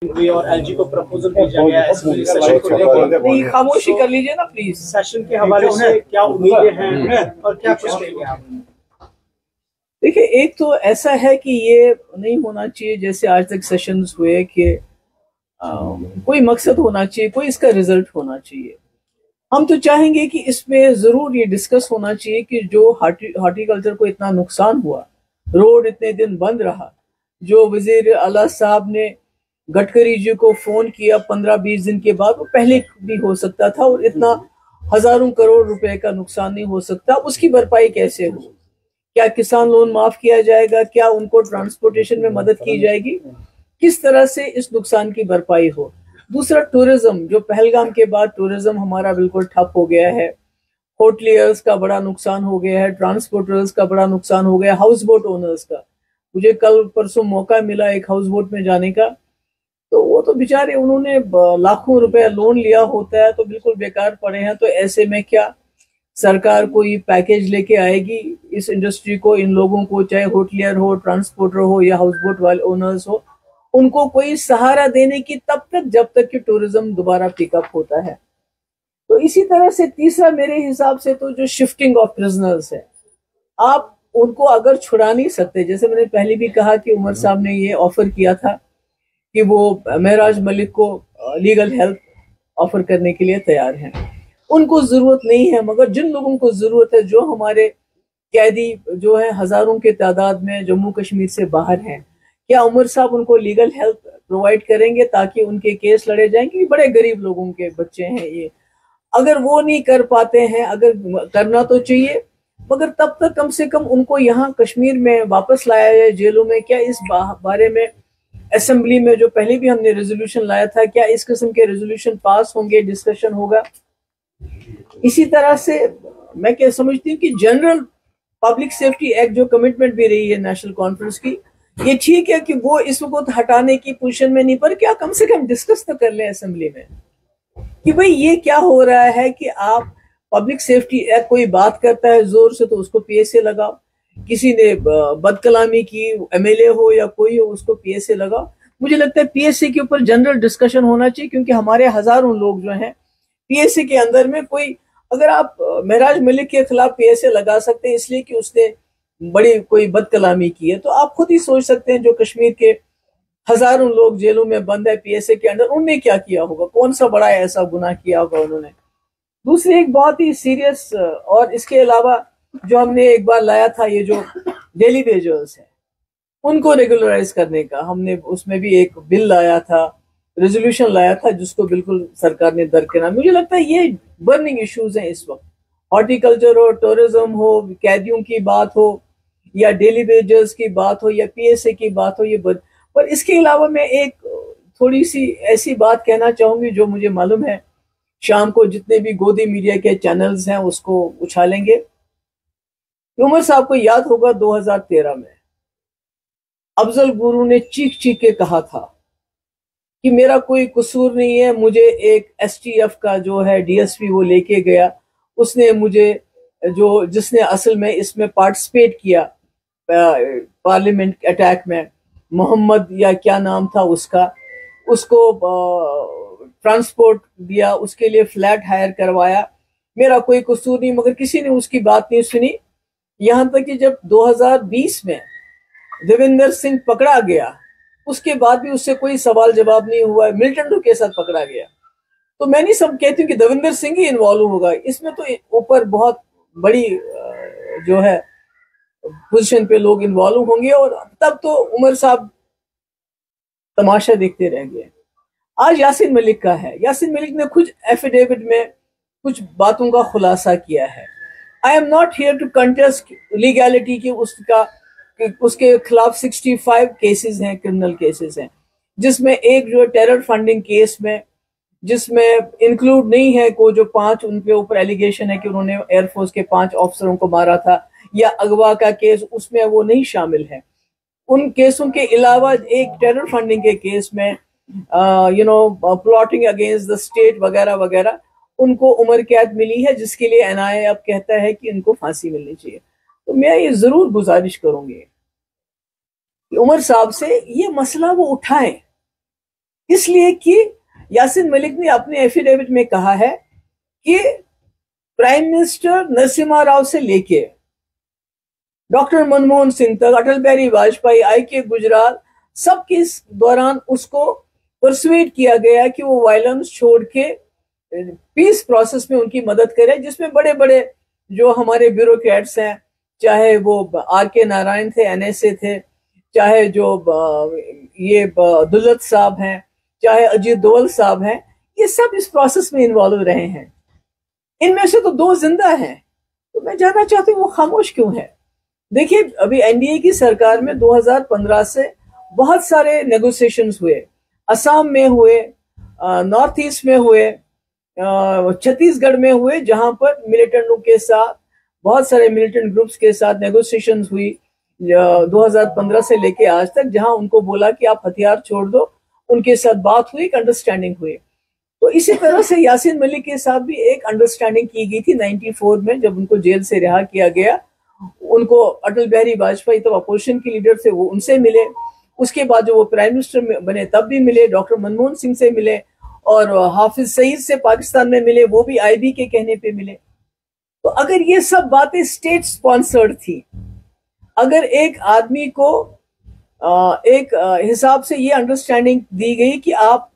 हुई और एलजी को प्रपोजल भेजा गया असेंबली सेशन को लेकर। नहीं, खामोशी कर लीजिए ना प्लीज। सेशन के हवाले से क्या उम्मीदें हैं और क्या कुछ कहेंगे आप? देखिए, एक तो ऐसा है कि ये नहीं होना चाहिए जैसे आज तक सेशंस हुए कि कोई मकसद होना चाहिए, कोई इसका रिजल्ट होना चाहिए। हम तो चाहेंगे कि इसमें जरूर ये डिस्कस होना चाहिए कि जो हॉर्टिकल्चर को इतना नुकसान हुआ, रोड इतने दिन बंद रहा, जो वजीर आला साहब ने गडकरी जी को फोन किया 15-20 दिन के बाद, वो पहले भी हो सकता था और इतना हजारों करोड़ रुपए का नुकसान नहीं हो सकता। उसकी भरपाई कैसे हो? क्या किसान लोन माफ किया जाएगा? क्या उनको ट्रांसपोर्टेशन में मदद की जाएगी? किस तरह से इस नुकसान की भरपाई हो? दूसरा, टूरिज्म, जो पहलगाम के बाद टूरिज्म हमारा बिल्कुल ठप हो गया है, होटलियर्स का बड़ा नुकसान हो गया है, ट्रांसपोर्टर्स का बड़ा नुकसान हो गया, हाउस बोट ओनर्स का। मुझे कल परसों मौका मिला एक हाउस बोट में जाने का, तो वो तो बेचारे, उन्होंने लाखों रुपए लोन लिया होता है तो बिल्कुल बेकार पड़े हैं। तो ऐसे में क्या सरकार कोई पैकेज लेके आएगी इस इंडस्ट्री को, इन लोगों को, चाहे होटलियर हो, ट्रांसपोर्टर हो या हाउस बोट वाले ओनर्स हो, उनको कोई सहारा देने की तब तक जब तक कि टूरिज्म दोबारा पिकअप होता है। तो इसी तरह से तीसरा, मेरे हिसाब से तो जो शिफ्टिंग ऑफ प्रिजनर्स है, आप उनको अगर छुड़ा नहीं सकते, जैसे मैंने पहले भी कहा कि उमर साहब ने ये ऑफर किया था कि वो महराज मलिक को लीगल हेल्प ऑफर करने के लिए तैयार हैं। उनको जरूरत नहीं है, मगर जिन लोगों को जरूरत है, जो हमारे कैदी जो है हजारों के तादाद में जम्मू कश्मीर से बाहर हैं, क्या उमर साहब उनको लीगल हेल्प प्रोवाइड करेंगे ताकि उनके केस लड़े जाएं? क्योंकि बड़े गरीब लोगों के बच्चे हैं ये। अगर वो नहीं कर पाते हैं, अगर करना तो चाहिए, मगर तब तक कम से कम उनको यहाँ कश्मीर में वापस लाया जाए जेलों में। क्या इस बारे में असेंबली में, जो पहले भी हमने रेजोल्यूशन लाया था, क्या इस किस्म के रेजोल्यूशन पास होंगे, डिस्कशन होगा? इसी तरह से मैं क्या समझती हूँ कि जनरल पब्लिक सेफ्टी एक्ट जो कमिटमेंट भी रही है नेशनल कॉन्फ्रेंस की, ये ठीक है कि वो इस वक्त हटाने की पोजीशन में नहीं, पर क्या कम से कम डिस्कस तो कर लें असेंबली में कि भाई ये क्या हो रहा है कि आप पब्लिक सेफ्टी एक्ट, कोई बात करता है जोर से तो उसको पीएसए लगाओ, किसी ने बदकलामी की, एमएलए हो या कोई हो, उसको पीएसए लगाओ। मुझे लगता है पीएसए के ऊपर जनरल डिस्कशन होना चाहिए, क्योंकि हमारे हजारों लोग जो हैं पीएसए के अंदर में, कोई, अगर आप महराज मलिक के खिलाफ पीएसए लगा सकते हैं इसलिए कि उसने बड़ी कोई बदकलामी की है, तो आप खुद ही सोच सकते हैं जो कश्मीर के हजारों लोग जेलों में बंद है पीएसए के अंदर, उनने क्या किया होगा, कौन सा बड़ा ऐसा गुनाह किया होगा उन्होंने। दूसरी एक बहुत ही सीरियस, और इसके अलावा जो हमने एक बार लाया था, ये जो डेली वेजर्स है उनको रेगुलराइज करने का, हमने उसमें भी एक बिल लाया था, रेजोल्यूशन लाया था, जिसको बिल्कुल सरकार ने दरकिनार। मुझे लगता है ये बर्निंग इश्यूज हैं इस वक्त, हॉर्टिकल्चर हो, टूरिज्म हो, कैदियों की बात हो, या डेली वेजर्स की बात हो, या पीएसए की बात हो, ये पर इसके अलावा मैं एक थोड़ी सी ऐसी बात कहना चाहूंगी जो मुझे मालूम है शाम को जितने भी गोदी मीडिया के चैनल्स हैं उसको उछालेंगे। उमर साहब को याद होगा 2013 में अफजल गुरु ने चीख चीख के कहा था कि मेरा कोई कसूर नहीं है, मुझे एक एसटीएफ का जो है डीएसपी वो लेके गया, उसने मुझे, जो जिसने असल में इसमें पार्टिसिपेट किया पार्लियामेंट अटैक में, मोहम्मद या क्या नाम था उसका, उसको ट्रांसपोर्ट दिया, उसके लिए फ्लैट हायर करवाया, मेरा कोई कसूर नहीं, मगर किसी ने उसकी बात नहीं सुनी। यहां तक कि जब 2020 में देवेंद्र सिंह पकड़ा गया, उसके बाद भी उससे कोई सवाल जवाब नहीं हुआ, मिलिटेंटों के साथ पकड़ा गया। तो मैं नहीं सब कहती हूँ कि देवेंद्र सिंह ही इन्वॉल्व होगा इसमें, तो ऊपर बहुत बड़ी जो है पोजीशन पे लोग इन्वॉल्व होंगे, और तब तो उमर साहब तमाशा देखते रह गए। आज यासीन मलिक का है, यासीन मलिक ने खुद एफिडेविट में कुछ बातों का खुलासा किया है। I am not here to contest legality की, उसके खिलाफ 65 केसेस हैं, क्रिमिनल केसेस हैं, जिसमें एक जो टेरर फंडिंग केस में, जिसमें इंक्लूड नहीं है को जो 5 उनके ऊपर एलिगेशन है कि उन्होंने एयरफोर्स के 5 ऑफिसरों को मारा था, या अगवा का केस, उसमें वो नहीं शामिल है। उन केसों के अलावा एक टेरर फंडिंग के केस में प्लॉटिंग अगेंस्ट द स्टेट वगैरह वगैरह, उनको उम्र कैद मिली है, जिसके लिए एनआईए अब कहता है कि इनको फांसी मिलनी चाहिए। तो मैं ये जरूर गुजारिश करूंगी कि उमर साहब से ये मसला वो उठाएं, इसलिए कि यासीन मलिक ने अपने एफिडेविट में कहा है कि प्राइम मिनिस्टर नरसिम्हा राव से लेके डॉक्टर मनमोहन सिंह तक, अटल बिहारी वाजपेयी, आई.के. गुजराल, सबके दौरान उसको परसुएट किया गया कि वो वायलेंस छोड़ के पीस प्रोसेस में उनकी मदद करे, जिसमें बड़े बड़े जो हमारे ब्यूरोक्रेट्स हैं, चाहे वो आर.के. नारायण थे, एनएसए थे, चाहे जो ये दुल्लत साहब हैं, चाहे अजीत दोवल साहब हैं, ये सब इस प्रोसेस में इन्वॉल्व रहे हैं। इनमें से तो 2 जिंदा हैं, तो मैं जानना चाहती हूँ वो खामोश क्यों है। देखिए, अभी एनडीए की सरकार में 2015 से बहुत सारे नेगोशिएशंस हुए, असम में हुए, नॉर्थ ईस्ट में हुए, छत्तीसगढ़ में हुए, जहां पर मिलिटेंटों के साथ, बहुत सारे मिलिटेंट ग्रुप्स के साथ नेगोशिएशंस हुई 2015 से लेके आज तक, जहां उनको बोला कि आप हथियार छोड़ दो, उनके साथ बात हुई, अंडरस्टैंडिंग हुई। तो इसी तरह से यासीन मलिक के साथ भी एक अंडरस्टैंडिंग की गई थी 94 में, जब उनको जेल से रिहा किया गया। उनको अटल बिहारी वाजपेयी तब अपोजिशन के लीडर थे, वो उनसे मिले। उसके बाद जो वो प्राइम मिनिस्टर बने तब भी मिले, डॉक्टर मनमोहन सिंह से मिले, और हाफिज सईद से पाकिस्तान में मिले, वो भी आईबी के कहने पे मिले। तो अगर ये सब बातें स्टेट स्पॉन्सर्ड थी, अगर एक आदमी को एक हिसाब से ये अंडरस्टैंडिंग दी गई कि आप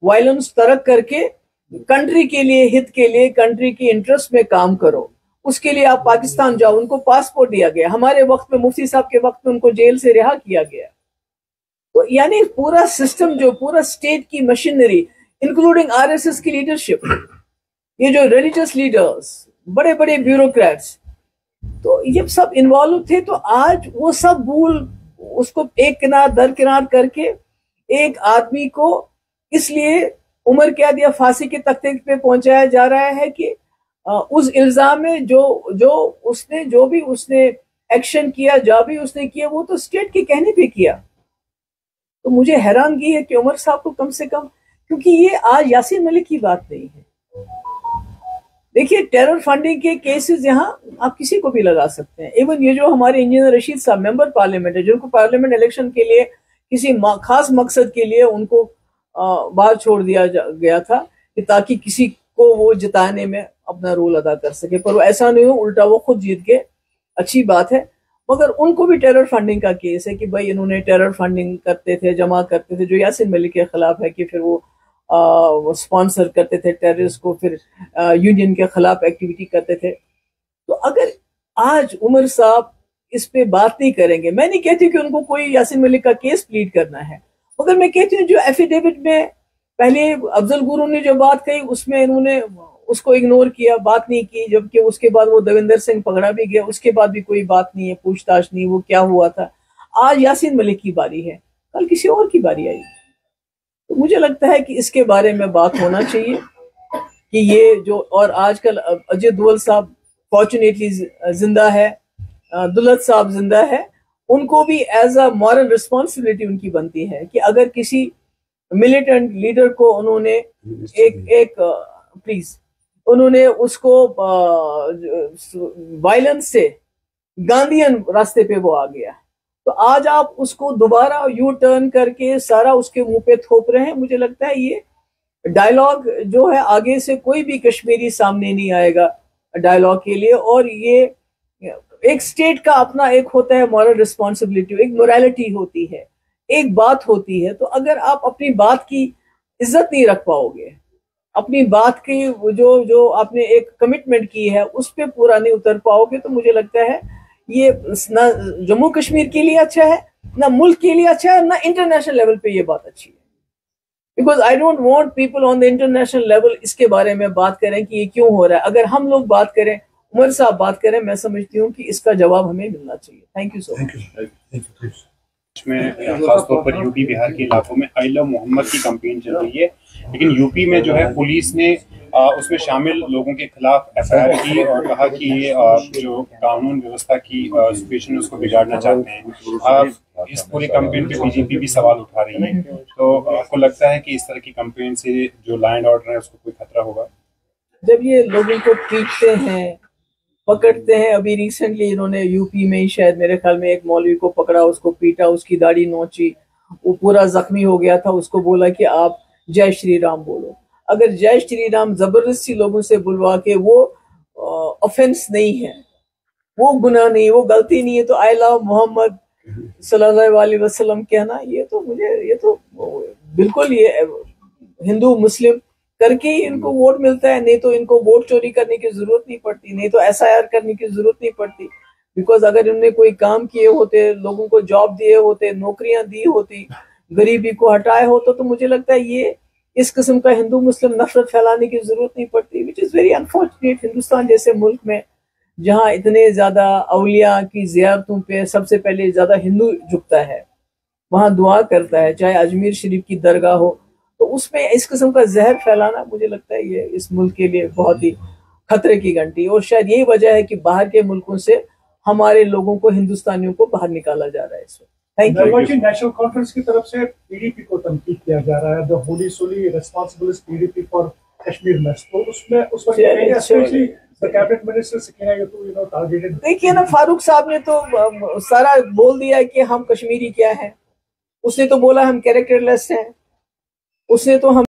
वायलेंस तर्क करके कंट्री के लिए, हित के लिए, कंट्री के इंटरेस्ट में काम करो, उसके लिए आप पाकिस्तान जाओ, उनको पासपोर्ट दिया गया। हमारे वक्त में, मुफ्ती साहब के वक्त में, उनको जेल से रिहा किया गया। तो यानी पूरा सिस्टम, जो पूरा स्टेट की मशीनरी, इंक्लूडिंग आरएसएस की लीडरशिप, ये जो रिलीजियस लीडर्स, बड़े बड़े ब्यूरोक्रेट्स, तो ये सब इन्वॉल्व थे। तो आज वो सब भूल, उसको एक किनार दरकिनार करके एक आदमी को इसलिए उम्र कैद या फांसी के तख्ते पे पहुंचाया जा रहा है कि उस इल्जाम में जो भी उसने एक्शन किया, जो भी उसने किया, वो तो स्टेट के कहने पे किया। तो मुझे हैरानगी है कि उमर साहब को कम से कम, क्योंकि ये आज यासीन मलिक की बात नहीं है। देखिए, टेरर फंडिंग के केसेस यहाँ आप किसी को भी लगा सकते हैं। इवन ये जो हमारे इंजीनियर रशीद साहब मेंबर पार्लियामेंट है, जिनको पार्लियामेंट इलेक्शन के लिए किसी खास मकसद के लिए उनको बाहर छोड़ दिया गया था कि ताकि किसी को वो जिताने में अपना रोल अदा कर सके, पर वो ऐसा नहीं हो, उल्टा वो खुद जीत गए, अच्छी बात है। मगर उनको भी टेरर फंडिंग का केस है कि भाई इन्होंने टेरर फंडिंग करते थे, जमा करते थे, जो यासीन मलिक के खिलाफ है कि फिर वो स्पॉन्सर करते थे टेररिस्ट को, फिर यूनियन के खिलाफ एक्टिविटी करते थे। तो अगर आज उमर साहब इस पे बात नहीं करेंगे, मैं नहीं कहती कि उनको कोई यासीन मलिक का केस प्लीड करना है, मगर मैं कहती हूँ जो एफिडेविट में पहले अफजल गुरु ने जो बात कही, उसमें इन्होंने उसको इग्नोर किया, बात नहीं की, जबकि उसके बाद वो देवेंद्र सिंह पकड़ा भी गया, उसके बाद भी कोई बात नहीं है, पूछताछ नहीं, वो क्या हुआ था। आज यासीन मलिक की बारी है, कल किसी और की बारी आएगी। तो मुझे लगता है कि इसके बारे में बात होना चाहिए कि ये जो, और आजकल अजीत दोवल साहब फॉर्चुनेटली जिंदा है, दुल्लत साहब जिंदा है, उनको भी एज अ मॉरल रिस्पॉन्सिबिलिटी उनकी बनती है कि अगर किसी मिलिटेंट लीडर को उन्होंने प्लीज उन्होंने उसको वायलेंस से गांधीयन रास्ते पे वो आ गया, तो आज आप उसको दोबारा यू टर्न करके सारा उसके मुंह पे थोप रहे हैं। मुझे लगता है ये डायलॉग जो है, आगे से कोई भी कश्मीरी सामने नहीं आएगा डायलॉग के लिए। और ये एक स्टेट का अपना एक होता है मॉरल रिस्पॉन्सिबिलिटी, एक मोरालिटी होती है, एक बात होती है। तो अगर आप अपनी बात की इज्जत नहीं रख पाओगे, अपनी बात की जो आपने एक कमिटमेंट की है उस पर पूरा नहीं उतर पाओगे, तो मुझे लगता है ये ना जम्मू कश्मीर के लिए अच्छा है, ना मुल्क के लिए अच्छा है, ना इंटरनेशनल लेवल पे ये बात अच्छी है। Because I don't want people on the international level इसके बारे में बात करें कि ये क्यों हो रहा है। अगर हम लोग बात करें, उमर साहब बात करें, मैं समझती हूँ कि इसका जवाब हमें मिलना चाहिए। Thank you so much. में खासतौर पर यूपी बिहार के इलाकों में आई लव मोहम्मद की कैंपेन चल रही है, लेकिन यूपी में जो है पुलिस ने उसमें शामिल लोगों के खिलाफ एफआईआर की और कहा कि ये जो कानून व्यवस्था की सिचुएशन है उसको बिगाड़ना चाहते हैं। इस पूरे कैंपेन पे बीजेपी भी सवाल उठा रही है, तो आपको लगता है कि इस तरह की कैंपेन से जो लॉ एंड ऑर्डर है उसको कोई खतरा होगा? जब ये लोगों को पीटते हैं, पकड़ते हैं, अभी रिसेंटली इन्होंने यूपी में ही शायद मेरे ख्याल में एक मौलवी को पकड़ा, उसको पीटा, उसकी दाढ़ी नोची, वो पूरा जख्मी हो गया था, उसको बोला कि आप जय श्री राम बोलो। अगर जय श्री राम जबरदस्ती लोगों से बुलवा के, वो ऑफेंस नहीं है, वो गुनाह नहीं, वो गलती नहीं है, तो आई लव मोहम्मद सल्लल्लाहु अलैहि वसल्लम कहना, ये तो बिल्कुल ये हिंदू मुस्लिम करके ही इनको वोट मिलता है। नहीं तो इनको वोट चोरी करने की जरूरत नहीं पड़ती, नहीं तो एसआईआर करने की जरूरत नहीं पड़ती। बिकॉज अगर इन्होंने कोई काम किए होते, लोगों को जॉब दिए होते, नौकरियां दी होती, गरीबी को हटाए होते, तो मुझे लगता है ये इस किस्म का हिंदू मुस्लिम नफरत फैलाने की जरूरत नहीं पड़ती, which is very unfortunate. Hindustan जैसे मुल्क में जहाँ इतने ज्यादा औलिया की जियारतों पे सबसे पहले ज्यादा हिंदू झुकता है, वहां दुआ करता है, चाहे अजमेर शरीफ की दरगाह हो, तो उसमें इस किस्म का जहर फैलाना, मुझे लगता है ये इस मुल्क के लिए बहुत ही खतरे की घंटी। और शायद यही वजह है कि बाहर के मुल्कों से हमारे लोगों को, हिंदुस्तानियों को बाहर निकाला जा रहा है इस वक्त। Thank you. नेशनल कॉन्फ्रेंस की तरफ से पीडीपी को तनकीद किया जा रहा है, the wholly solely responsible is PDP for Kashmir mess, तो उसमें उस वक्त specially the cabinet minister Sakina यतूब टारगेटेड। देखिए ना, फारूक साहब ने तो सारा बोल दिया कि हम कश्मीरी क्या है। उसने तो बोला हम कैरेक्टरलेस हैं, उसने तो हम